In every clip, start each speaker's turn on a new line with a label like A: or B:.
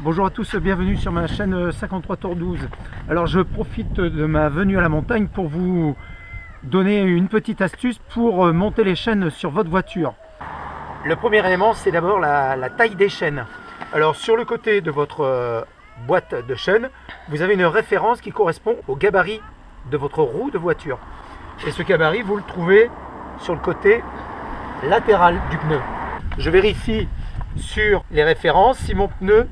A: Bonjour à tous, bienvenue sur ma chaîne 53 Tour 12. Alors je profite de ma venue à la montagne pour vous donner une petite astuce pour monter les chaînes sur votre voiture. Le premier élément, c'est d'abord la taille des chaînes. Alors sur le côté de votre boîte de chaînes, vous avez une référence qui correspond au gabarit de votre roue de voiture. Et ce gabarit, vous le trouvez sur le côté latéral du pneu. Je vérifie sur les références si mon pneu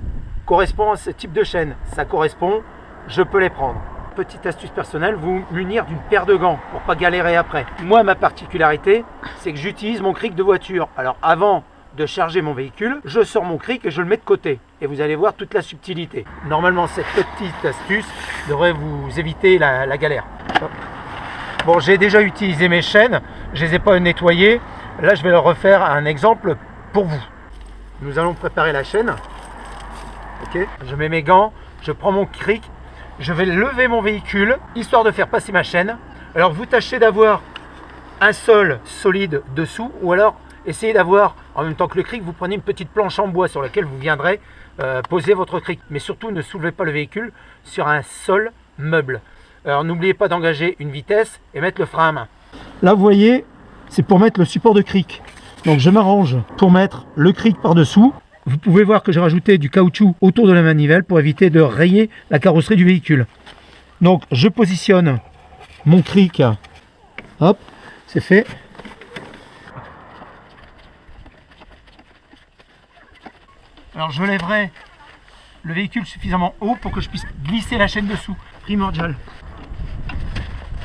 A: correspond à ce type de chaîne. Ça correspond, je peux les prendre. Petite astuce personnelle, vous munir d'une paire de gants pour pas galérer après. Moi, ma particularité, c'est que j'utilise mon cric de voiture. Alors avant de charger mon véhicule, je sors mon cric et je le mets de côté. Et vous allez voir toute la subtilité. Normalement, cette petite astuce devrait vous éviter la galère. Bon, j'ai déjà utilisé mes chaînes, je les ai pas nettoyées. Là, je vais leur refaire un exemple pour vous. Nous allons préparer la chaîne. Ok, je mets mes gants, je prends mon cric, je vais lever mon véhicule histoire de faire passer ma chaîne. Alors vous tâchez d'avoir un sol solide dessous, ou alors essayez d'avoir en même temps que le cric, vous prenez une petite planche en bois sur laquelle vous viendrez poser votre cric. Mais surtout ne soulevez pas le véhicule sur un sol meuble. Alors n'oubliez pas d'engager une vitesse et mettre le frein à main. Là vous voyez, c'est pour mettre le support de cric. Donc je m'arrange pour mettre le cric par dessous. Vous pouvez voir que j'ai rajouté du caoutchouc autour de la manivelle pour éviter de rayer la carrosserie du véhicule. Donc je positionne mon cric, hop, c'est fait. Alors je lèverai le véhicule suffisamment haut pour que je puisse glisser la chaîne dessous, primordial.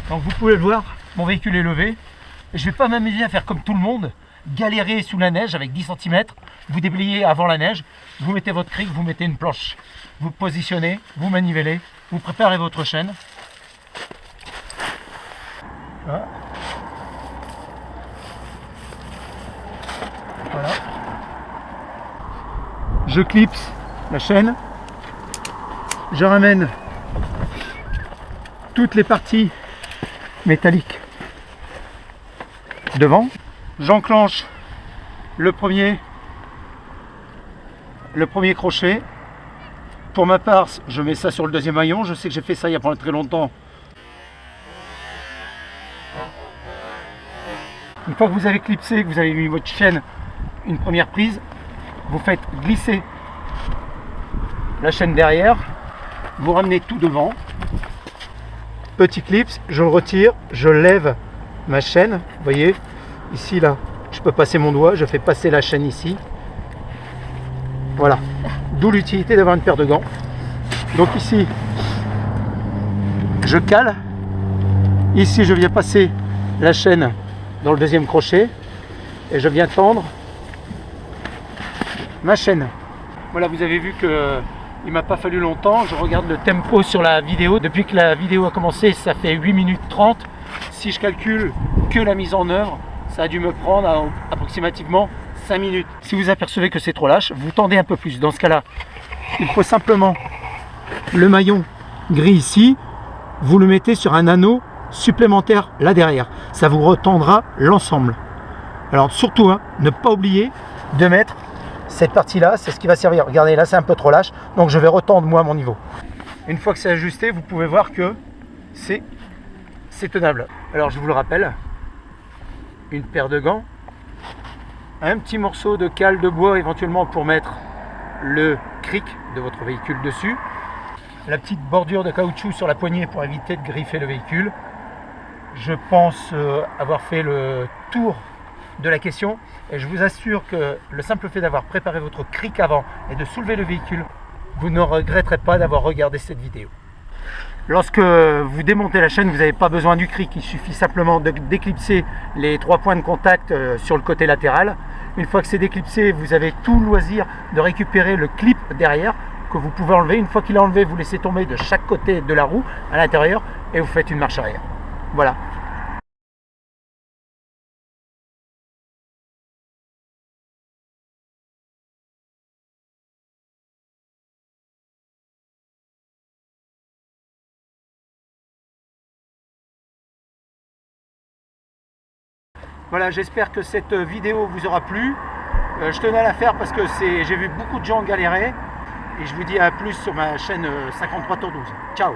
A: Donc vous pouvez le voir, mon véhicule est levé. Et je ne vais pas m'amuser à faire comme tout le monde, galérer sous la neige avec 10 cm, vous déblayez avant la neige, vous mettez votre cric, vous mettez une planche, vous positionnez, vous manivellez, vous préparez votre chaîne. Voilà. Voilà. Je clipse la chaîne, je ramène toutes les parties métalliques devant, j'enclenche le premier crochet. Pour ma part, je mets ça sur le deuxième maillon. Je sais que j'ai fait ça il y a pas très longtemps. Une fois que vous avez clipsé, que vous avez mis votre chaîne une première prise, vous faites glisser la chaîne derrière, vous ramenez tout devant, petit clips, je le retire, je lève ma chaîne, vous voyez ici là, je peux passer mon doigt, je fais passer la chaîne ici. Voilà, d'où l'utilité d'avoir une paire de gants. Donc ici, je cale. Ici, je viens passer la chaîne dans le deuxième crochet et je viens tendre ma chaîne. Voilà, vous avez vu que il m'a pas fallu longtemps. Je regarde le tempo sur la vidéo. Depuis que la vidéo a commencé, ça fait 8 minutes 30. Si je calcule que la mise en œuvre, ça a dû me prendre approximativement 5 minutes. Si vous apercevez que c'est trop lâche, vous tendez un peu plus. Dans ce cas-là, il faut simplement le maillon gris ici, vous le mettez sur un anneau supplémentaire là derrière. Ça vous retendra l'ensemble. Alors surtout, hein, ne pas oublier de mettre cette partie-là, c'est ce qui va servir. Regardez, là c'est un peu trop lâche, donc je vais retendre moi à mon niveau. Une fois que c'est ajusté, vous pouvez voir que c'est tenable. Alors je vous le rappelle, une paire de gants, un petit morceau de cale de bois éventuellement pour mettre le cric de votre véhicule dessus, la petite bordure de caoutchouc sur la poignée pour éviter de griffer le véhicule. Je pense avoir fait le tour de la question et je vous assure que le simple fait d'avoir préparé votre cric avant et de soulever le véhicule, vous ne regretterez pas d'avoir regardé cette vidéo. Lorsque vous démontez la chaîne, vous n'avez pas besoin du cric, il suffit simplement de déclipser les 3 points de contact sur le côté latéral. Une fois que c'est déclipsé, vous avez tout le loisir de récupérer le clip derrière que vous pouvez enlever. Une fois qu'il est enlevé, vous laissez tomber de chaque côté de la roue à l'intérieur et vous faites une marche arrière. Voilà. Voilà, j'espère que cette vidéo vous aura plu. Je tenais à la faire parce que j'ai vu beaucoup de gens galérer Et je vous dis à plus sur ma chaîne 53 tours 12. Ciao!